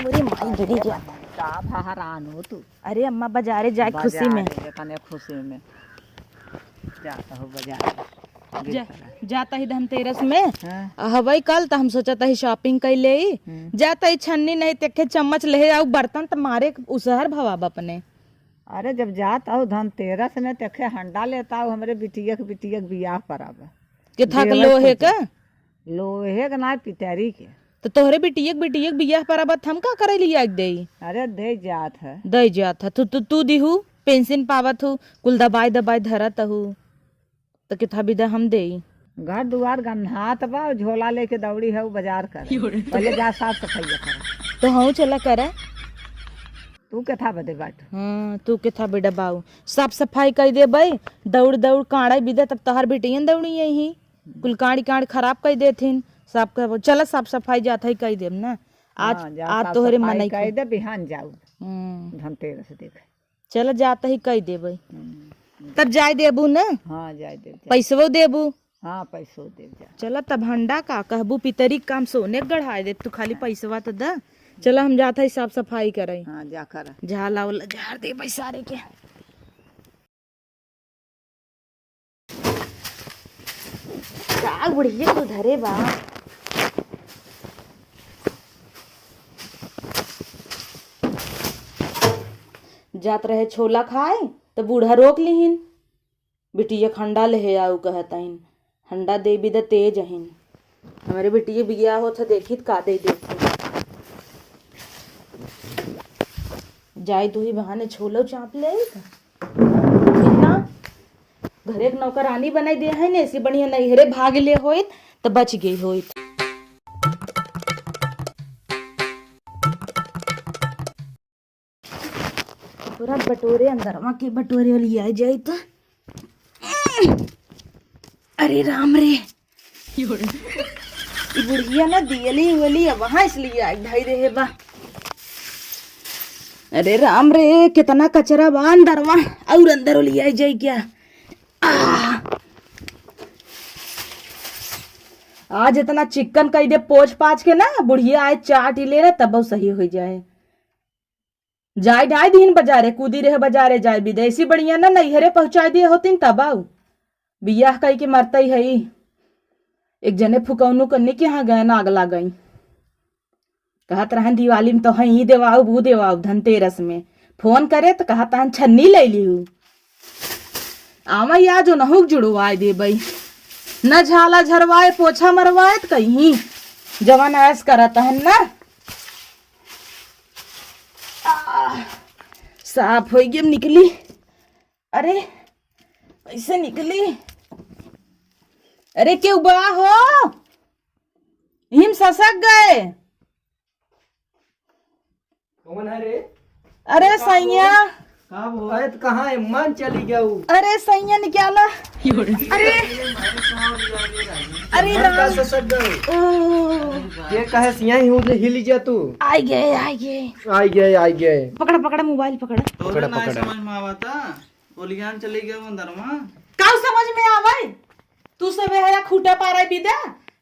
मोरी माई गिरी जा का बहरान हो तू। अरे अम्मा बाजारे जाए खुशी में तने खुशी में जाता हो बाजार जाता ही धनतेरस में हाँ? हवई कल तो हम सोचता ही शॉपिंग कर ले जाता ही छन्नी नहीं तेखे चम्मच ले आऊ बर्तन तो मारे उसहर भवाब अपने। अरे जब जाता हो धनतेरस में तेखे हंडा लेता हो हमरे बिटिया के बियाह कराब के थक लोहे का लोहे के ना पितरी के तो तोहरे बिटिया बियाह पर अब हम का करे लिया दे अरे दे जात है दे जात है तू दिहू पेंशन पावत हूँ कुल दबाई धरत हूँ तो किथा विदा हम दे घर दुआर गन्हात बा झोला लेके दौड़ी है बाजार कर पहले जा साफ सफाई कर तो हाँ चला करा तू कथा बदे बाट हाँ तू किथा बेटा बाऊ साफ सफाई कर दे भाई दौड़ काड़ा बिदा तब तोहर बेटियन दौड़ी यही कुल काड़ खराब कर देथिन साफ कर चल साफ सफाई जाता ही कर देम ना आज तोहरे मन कह दे बिहान जाऊ धनतेरस देख चल जाता ही कह देबै तब जाय देबू ना। हाँ जाय दे पैसवो देबू हाँ पैसो दे जा चल तब हंडा का कहबू पितरी काम सोने गढ़ाए दे तू खाली पैसवा तो द चल हम जाता ही साफ सफाई करे हाँ जा कर झाला उला झाड़ दे पैसारे के का बुढ़िया तू धरे बा जात रहे छोला खाए तो बूढ़ा रोक लिहिन बिटिया खंडा ले आऊ कहताइन हंडा दे भी द तेज अहिन हमारे बिटिया बिया हो था देखी का दे जाए तू ही बहाने छोलो चाप ले ना घरे एक नौकरानी बनाई दे है ने ऐसी बढ़िया नैहरे भाग ले होइत तो बच गई होइत। पूरा बटोरे अंदर वहाँ के बटोरे वाली आ जाए तो अरे राम रे बुढ़िया ना दियली वाली वहां इसलिए आई ढाई रहे बा। अरे राम रे कितना कचरा बा अंदर वहाँ और अंदर वाली आ जाए क्या आज इतना चिकन कई दे पोछ पाछ के ना बुढ़िया आए चाट ही ले रहे तब सही हो जाए जाए ढाई दिन बाजारे कूदी रहे बाजारे जाए विदेशी बढ़िया ना नैहरे पहुंचा दिए होतीन तब आऊ बियाह कई के मरता ही है एक जने फुकौनू करने के यहाँ गए ना अगला गई कहत रहन दिवाली में तो ही देवाऊ भू देवाऊ धनतेरस में फोन करे तो कहत हन छन्नी ले ली आवा या जो नहुक जुड़वाए दे भाई न झाला झरवाए पोछा मरवाए तो कहीं जवान ऐस करत हन ना साफ हो गई निकली। अरे कैसे निकली अरे क्यों बा हो हिम ससक गए कौन है रे? अरे सैया अरे तो कहाँ है मन चली गया अरे सैया निकाला अरे अरे राम ये कहे सिया ही हिल जा तू आई गए पकड़ा मोबाइल पकड़ा समझ में आवता ओलियान चले गए अंदरवा का समझ में आवे तू सब है खूटा पारा बिदा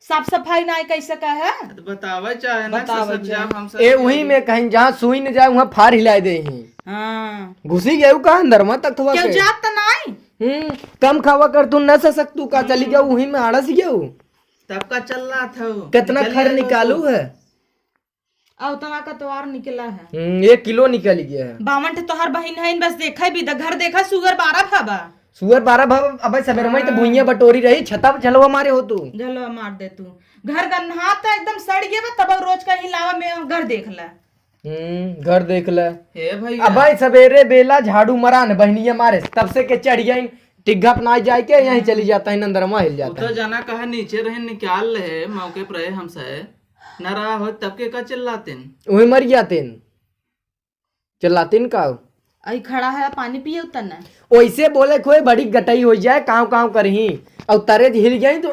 साफ सफाई ना कैसे का है तो बतावे चाहे ना बतावे सब जाब हम सब ए वही में कहीं जहाँ सुई न जाए वहाँ फार हिलाए दे ही हाँ घुसी गए कहा अंदर मत तक थवा क्यों जात तो नहीं कम खावा कर तू न सक तू का चली गया वही में आड़स गया तब का चल रहा था वो। कितना खर निकालू है उतना का तोहार निकला है 1 किलो निकल गया है बावन तोहार बहन है बस देखा भी घर देखा सुगर 12 भाबा सुअर 12 भाव अब सवेरे में तो भुइया बटोरी रही छता चलवा मारे हो तू जलो मार दे तू घर गन्हा तो एकदम सड़ गया तब रोज कहीं लावा में घर देख ला घर देख ले हे भाई अब भाई सवेरे बेला झाड़ू मरा न बहनिया मारे तब से के चढ़ गई टिग्गा अपना जाए के यहीं चली जाता है अंदर हिल जाता तो जाना कहा नीचे रहे निकाल ले मौके पर रहे हमसे न रहा हो तब के का चिल्लाते वही मर जाते चिल्लातीन का आई खड़ा है पानी पिए उतना वैसे बोले कोई बड़ी गटई हो जाए काव काव करही और तरे हिल गई तो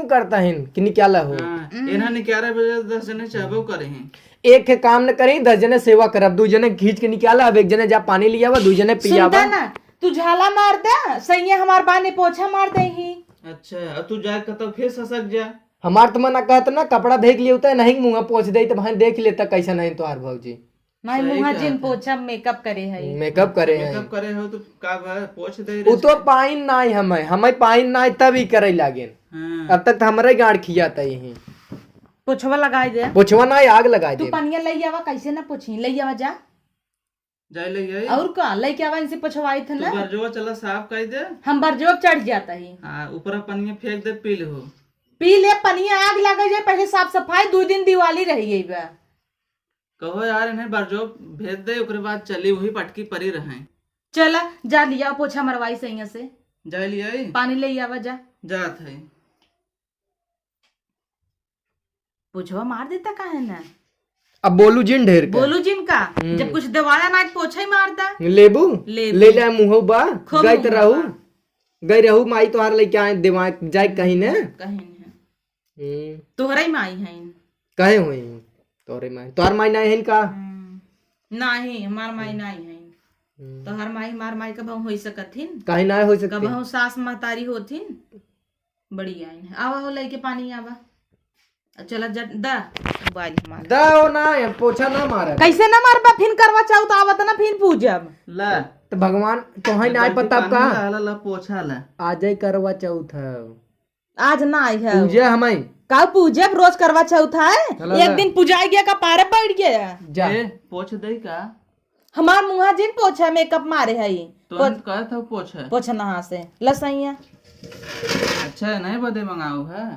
करता है कि निकाला हो इन्हें निकाले बजे 10 जने चाबो करे हैं एक के काम न करी 10 जने सेवा करब 2 जने खींच के निकाला अब 1 जने जा पानी लिया हुआ 2 जने पियावा ना तू झाला मार दे सही हमार बाने पोछा मार दे ही अच्छा अब तू जाए तो फिर ससक जा हमार तो मना कहत ना कपड़ा देख लिया होता है नहीं मुंह पोछ दे तो भाई देख लेता कैसा नहीं तो हार भौजी नहीं सही मुहा कहा जिन था। पोछा मेकअप करे है मेकअप करे हैं मेकअप करे हो तो का भाई पोछ दे वो तो पाइन नहीं हमें पाइन नहीं तभी करे लागे हाँ अब तक तो हमारे गाड़ खियाता यही पोछवा लगाई दे पोछवा नहीं आग लगा तू दे पनिया लई आवा कैसे ना पोछी लई आवा जा जाए ले गई और का लई के आवा इनसे पोछवाई थे तू ना बरजोआ चला साफ कर दे। हम बरजोब चढ़ जाता ही हाँ ऊपर पनिया फेंक दे पी हो। पी ले पनिया आग लगे जाए पहले साफ सफाई 2 दिन दिवाली रह गई बा कहो यार इन्हें बरजोब भेज दे ओकरे बाद चली वही पटकी परी रहे। चला जा लिया पोछा मरवाई सही से जाए लिया पानी ले आवा जा जात है। पोछवा मार देता का है ना अब बोलू जिन ढेर का बोलू जिनका जब कुछ दवाया ना पोछा ही मारता लेबू लेबू। ले ले मुँह बा खूब गई तो मुँह रहू बा। गई रहू माई तोहार लेके आए दिमाग जाए कहीं ने कहीं नहीं तोहरा ही माई है कहे हुई तोरे माई तोहार माई नहीं है का नहीं हमार माई नहीं है तो हर माई हमार माई कब हो सकथिन कहीं नहीं हो कब सकती हम सास महतारी होथिन बड़ी आइन आवा हो लेके पानी आवा चला दा बाल मार दाओ ना पोछा ना मारा कैसे ना मारबा फिर करवा चाहत आवत ना फिर पूजब ला तो भगवान तुम्हें नहीं पता अब का ला ला पोछा ला आज ही करवा चौथ है आज ना आई है पूजा हमें का पूजब रोज करवा चौथ है चला एक ला। दिन पूजाई गया का पारे बैठ गया जा ए पोछ दे का हमार मुहा जिन पोछा मेकअप मारे है तो कहा था पोछा पोछा नहा से लसैया अच्छा है नहीं बदे मंगाऊ है।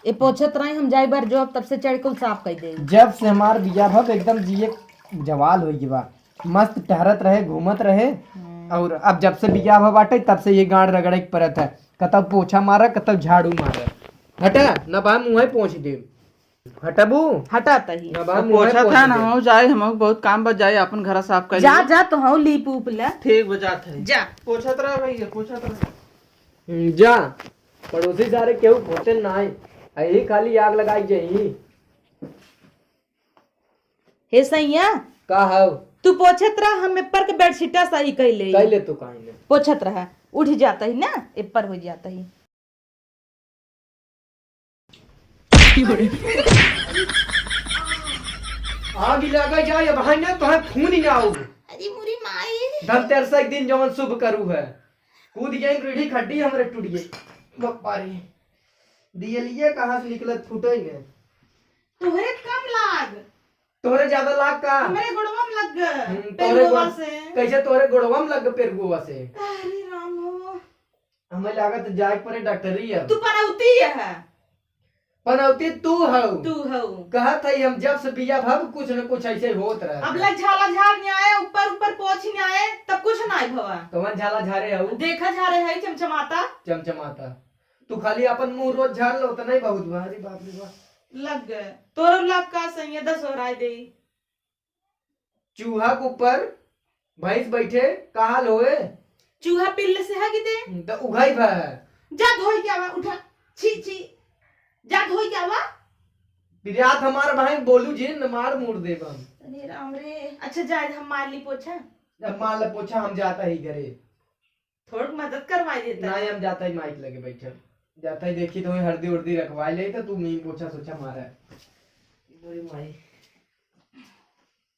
ये पोछत रहे हम जाई बार जो तब से चढ़ कुल साफ कर दे जब से हमार बिया भग एकदम जिए जवाल हो गई बा मस्त टहरत रहे घूमत रहे और अब जब से बिया भग बाटे तब से ये गांड रगड़े के परत है कतब पोछा मारा कतब झाड़ू मारा हटा न बा मुँह पहुंच दे हटबू हटाता ही न बा तो मुँह पोछा था ना हम जाए हम बहुत काम बच जाए अपन घर साफ कर जा जा तो हूँ लीप उप ला ठीक बजात है जा पोछत रहा भैया पोछत रहा। जा पड़ोसी सारे केहू होते ना यही खाली आग लगाई जाई हे सैया का हव तू पोछत रहा हम ऊपर के बेडशीटा सही कैले कई ले तू कहीं ने पोछत रहा उठ जाता ही ना ऊपर हो जाता ही आग लगा जाए भाई ने तो खून ही ना आओ अरे मुरी माई धनतेरस एक दिन जवन शुभ करू है कूद गई रीढ़ी खड्डी हमरे टूट गई बप्पारी दिए लिए कहाँ से निकलत फूटे ने तुहरे कम लाग तोरे ज्यादा लाग का हमरे गुड़वा में लग तोरे पेरुवा गुड़- से कैसे तोरे गुड़वा में लग पेरगुआ से अरे राम हो हमें लागत जाए परे डॉक्टरी है तू पनौती है पनौती तू हव तू हो कहत है हम जब से बिया भव कुछ न कुछ ऐसे होत रहे अब लग झाला झाड़ नहीं आए ऊपर ऊपर पोछ नहीं आए तब कुछ नहीं भवा कवन झाला झारे हव देखा झारे है चमचमाता चमचमाता तू खाली अपन मुंह रोज झाड़ लो तो नहीं बहुत भारी बाप रे बाप लग गए तोर लग का सही 10 हो दे चूहा के ऊपर भैंस बैठे कहा लोए चूहा पिल्ले से है कि दे तो उघाई भा जा धोई के आवा उठा छी छी जा धोई के आवा बिरात हमार भाई बोलू जी न मार मुड़ दे हम अरे राम रे अच्छा जाए हम मार ली पोछा अब मान ला पोछा हम जाता ही घरे थोड़ी मदद करवाई देता नहीं हम जाता ही माइक लगे बैठे जाता ही देखी तो हल्दी उर्दी रखवा ले तो तू मी पोछा सोचा मारा है। बोली माई